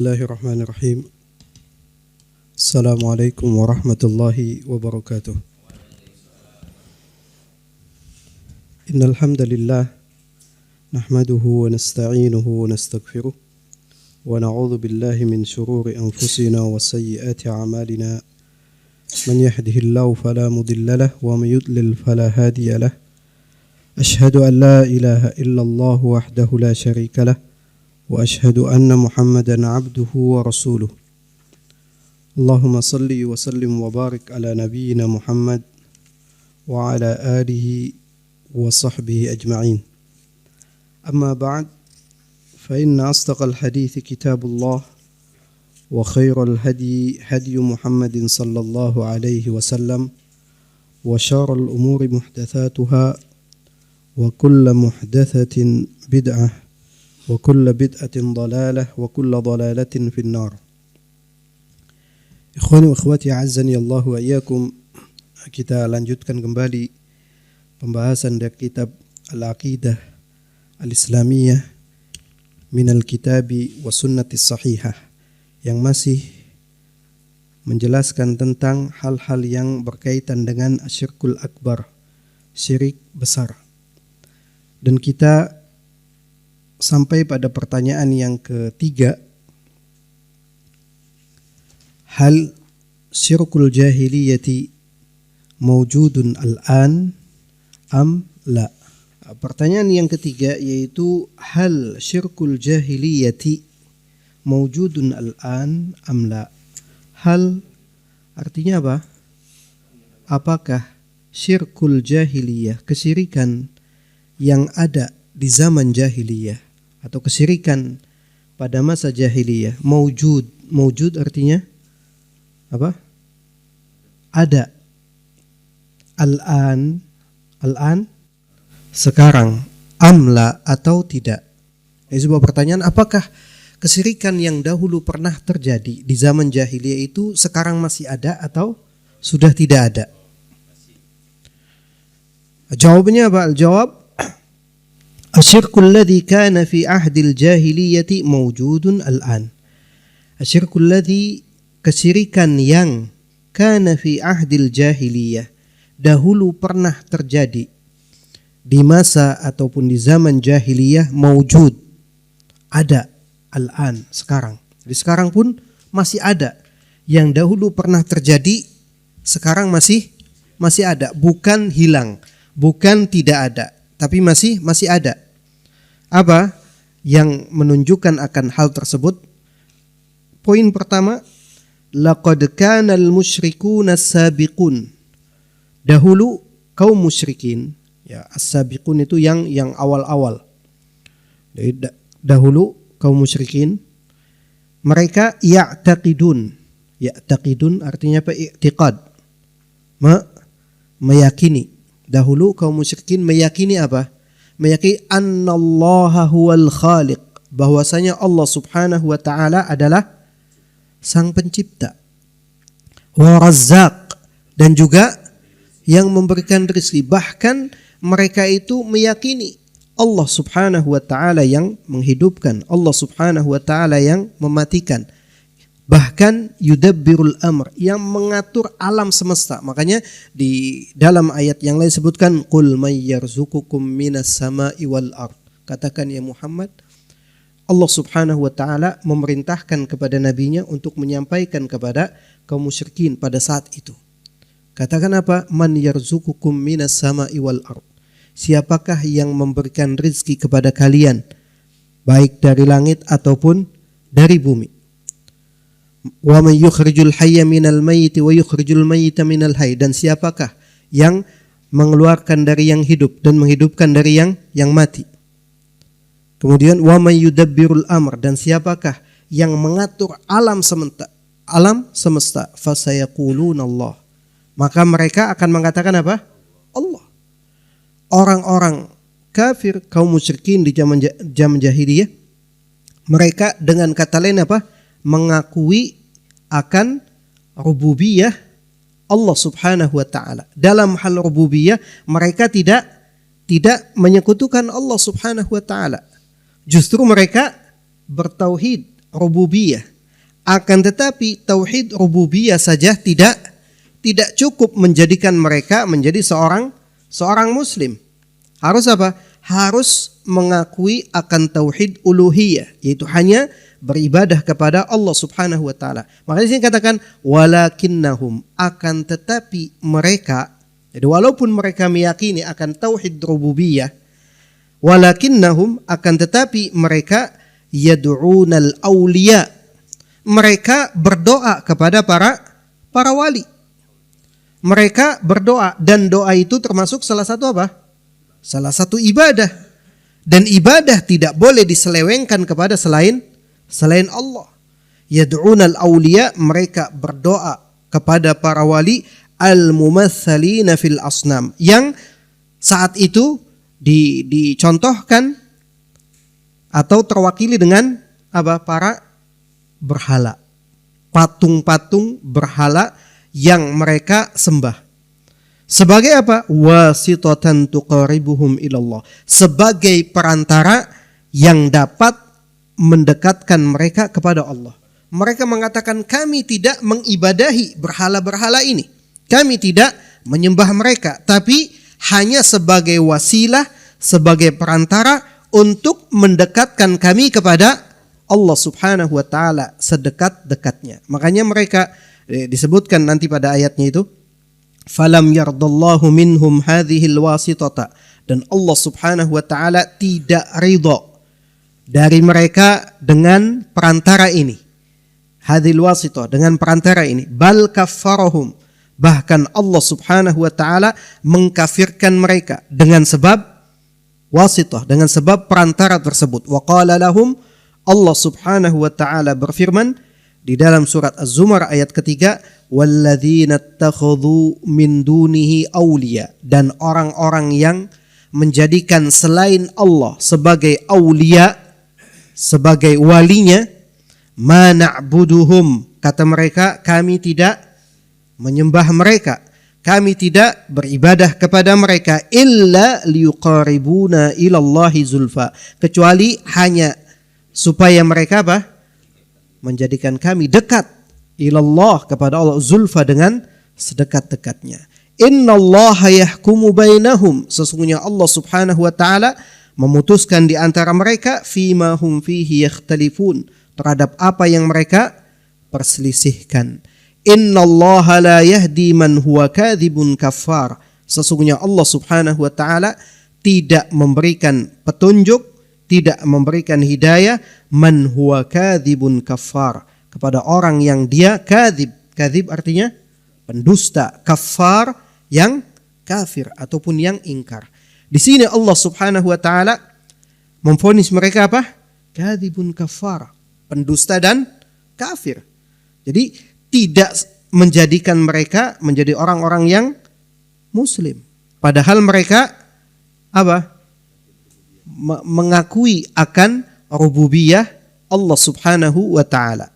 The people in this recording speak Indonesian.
Bismillahirrahmanirrahim. Assalamualaikum warahmatullahi wabarakatuh. Innal hamdalillah nahmaduhu wa nasta'inuhu wa nastaghfiruh wa na'udzu billahi min shururi anfusina wa sayyiati a'malina. Man yahdihillahu fala mudilla lahu wa man yudlil fala hadiya lahu. Ashhadu an la ilaha illallah wahdahu la syarika lahu wa ashhadu anna Muhammadan abduhu wa rasuluh. Allahumma salli wa sallim wa barik ala nabiyyina Muhammad wa ala alihi wa sahbihi ajma'in. Amma ba'd, fa inna asdaqal hadithi kitabullah wa khairal hadi Muhammadin sallallahu alaihi wasallam wa syarrul umuri muhdatsatuha wa kullu muhdatsatin bid'ah wa kullu bid'atin dhalalah wa kullu dhalalatin finnar. Ikhwani wa akhwati a'azzani Allah wa iyyakum. Kita lanjutkan kembali pembahasan dari kitab Al-Aqidah Al-Islamiyah minal kitabi wa sunnati sahihah, yang masih menjelaskan tentang hal-hal yang berkaitan dengan asyirkul akbar, syirik besar. Dan kita sampai pada pertanyaan yang ketiga, hal syirkul jahiliyati mawjudun al-an am la? Pertanyaan yang ketiga yaitu hal syirkul jahiliyati mawjudun al-an am la? Hal artinya apa? Apakah syirkul jahiliyah, kesyirikan yang ada di zaman jahiliyah atau kesyirikan pada masa jahiliyah, mawjud artinya apa? Ada. Al-an sekarang, amla atau tidak. Ini sebuah pertanyaan, apakah kesyirikan yang dahulu pernah terjadi di zaman jahiliyah itu sekarang masih ada atau sudah tidak ada? Jawabannya apa? Al-jawab, asyirkul ladzi kana fi ahdil jahiliyati mawjudun al-an. Asyirkul ladzi, kesyirikan yang kana fi ahdil jahiliyah, dahulu pernah terjadi di masa ataupun di zaman jahiliyah, mawjud, ada, al-an, sekarang. Jadi sekarang pun masih ada. Yang dahulu pernah terjadi sekarang masih ada, bukan hilang, bukan tidak ada, tapi masih ada. Apa yang menunjukkan akan hal tersebut? Poin pertama, laqad kana al-musyrikuna as-sabiqun. Dahulu kaum musyrikin, ya, as-sabiqun itu yang awal-awal. Jadi dahulu kaum musyrikin mereka ya'taqidun artinya apa? I'tiqad, meyakini. Dahulu kaum musyrikin meyakini apa? Meyakini annallaha huwal khaliq, bahwasanya Allah Subhanahu wa taala adalah sang pencipta, wa razzaq, dan juga yang memberikan rezeki. Bahkan mereka itu meyakini Allah Subhanahu wa taala yang menghidupkan, Allah Subhanahu wa taala yang mematikan. Bahkan yudabbirul amr, yang mengatur alam semesta. Makanya di dalam ayat yang lain sebutkan qul may yarzuqukum minas sama'i wal ard. Katakan ya Muhammad, Allah Subhanahu wa taala memerintahkan kepada nabinya untuk menyampaikan kepada kaum musyrikin pada saat itu. Katakan apa? Man yarzuqukum minas sama'i wal ard. Siapakah yang memberikan rezeki kepada kalian, baik dari langit ataupun dari bumi? Wa may yukhrijul hayya minal mayyiti wa yukhrijul mayyita minal hayy. Dan siapakah yang mengeluarkan dari yang hidup dan menghidupkan dari yang mati? Kemudian wa may yudabbirul amr, dan siapakah yang mengatur alam semesta? Fasayaquluna Allah. Maka mereka akan mengatakan apa? Allah. Orang-orang kafir, kaum musyrikin di zaman jahiliyah, mereka dengan kata lain apa? Mengakui akan rububiyah Allah Subhanahu wa taala. Dalam hal rububiyah mereka tidak menyekutukan Allah Subhanahu wa taala. Justru mereka bertauhid rububiyah. Akan tetapi tauhid rububiyah saja tidak cukup menjadikan mereka menjadi seorang muslim. Harus apa? Harus mengakui akan tauhid uluhiyah, yaitu hanya beribadah kepada Allah Subhanahu wa taala. Makanya sini katakan walakinnahum, akan tetapi mereka, jadi walaupun mereka meyakini akan tauhid rububiyah, walakinnahum, akan tetapi mereka yad'unal awliya, mereka berdoa kepada para wali. Mereka berdoa, dan doa itu termasuk salah satu apa? Salah satu ibadah. Dan ibadah tidak boleh diselewengkan kepada selain Allah. Yad'unal awliya, mereka berdoa kepada para wali al-mumatsalina fil asnam, yang saat itu dicontohkan atau terwakili dengan apa? Para berhala, patung-patung berhala yang mereka sembah. Sebagai apa? Wasitatan tuqaribuhum ilallah, sebagai perantara yang dapat mendekatkan mereka kepada Allah. Mereka mengatakan kami tidak mengibadahi berhala-berhala ini, kami tidak menyembah mereka, tapi hanya sebagai wasilah, sebagai perantara untuk mendekatkan kami kepada Allah Subhanahu wa taala sedekat-dekatnya. Makanya mereka disebutkan nanti pada ayatnya itu, falam yardallahu minhum hadhil wasitata, dan Allah Subhanahu wa taala tidak ridha dari mereka dengan perantara ini, hadhil wasitah, dengan perantara ini, bal kaffarahum, bahkan Allah Subhanahu wa taala mengkafirkan mereka dengan sebab wasitah, dengan sebab perantara tersebut. Wa qala lahum, Allah Subhanahu wa taala berfirman di dalam surat Az-Zumar ayat ketiga, walladzina ittakhadhu min dunihi awliya, dan orang-orang yang menjadikan selain Allah sebagai awliya, sebagai walinya, ma na'buduhum, kata mereka kami tidak menyembah mereka, kami tidak beribadah kepada mereka, illa liyuqaribuna ilallahi zulfa, kecuali hanya supaya mereka apa? Menjadikan kami dekat ilallah, kepada Allah, zulfa, dengan sedekat-dekatnya. Innallaha yahkumu bainahum, sesungguhnya Allah Subhanahu wa taala memutuskan di antara mereka, fima hum fihi yakhtalifun, terhadap apa yang mereka perselisihkan. Innallaha la yahdi man huwa kadzibun kafar, sesungguhnya Allah Subhanahu wa taala tidak memberikan petunjuk, tidak memberikan hidayah, man huwa kadzibun kafar, kepada orang yang dia kadzib. Kadzib artinya pendusta, kafar yang kafir ataupun yang ingkar. Di sini Allah Subhanahu wa taala memvonis mereka apa? Kadzibun kafar, pendusta dan kafir. Jadi tidak menjadikan mereka menjadi orang-orang yang muslim, padahal mereka apa? Mengakui akan rububiyah Allah Subhanahu wa taala.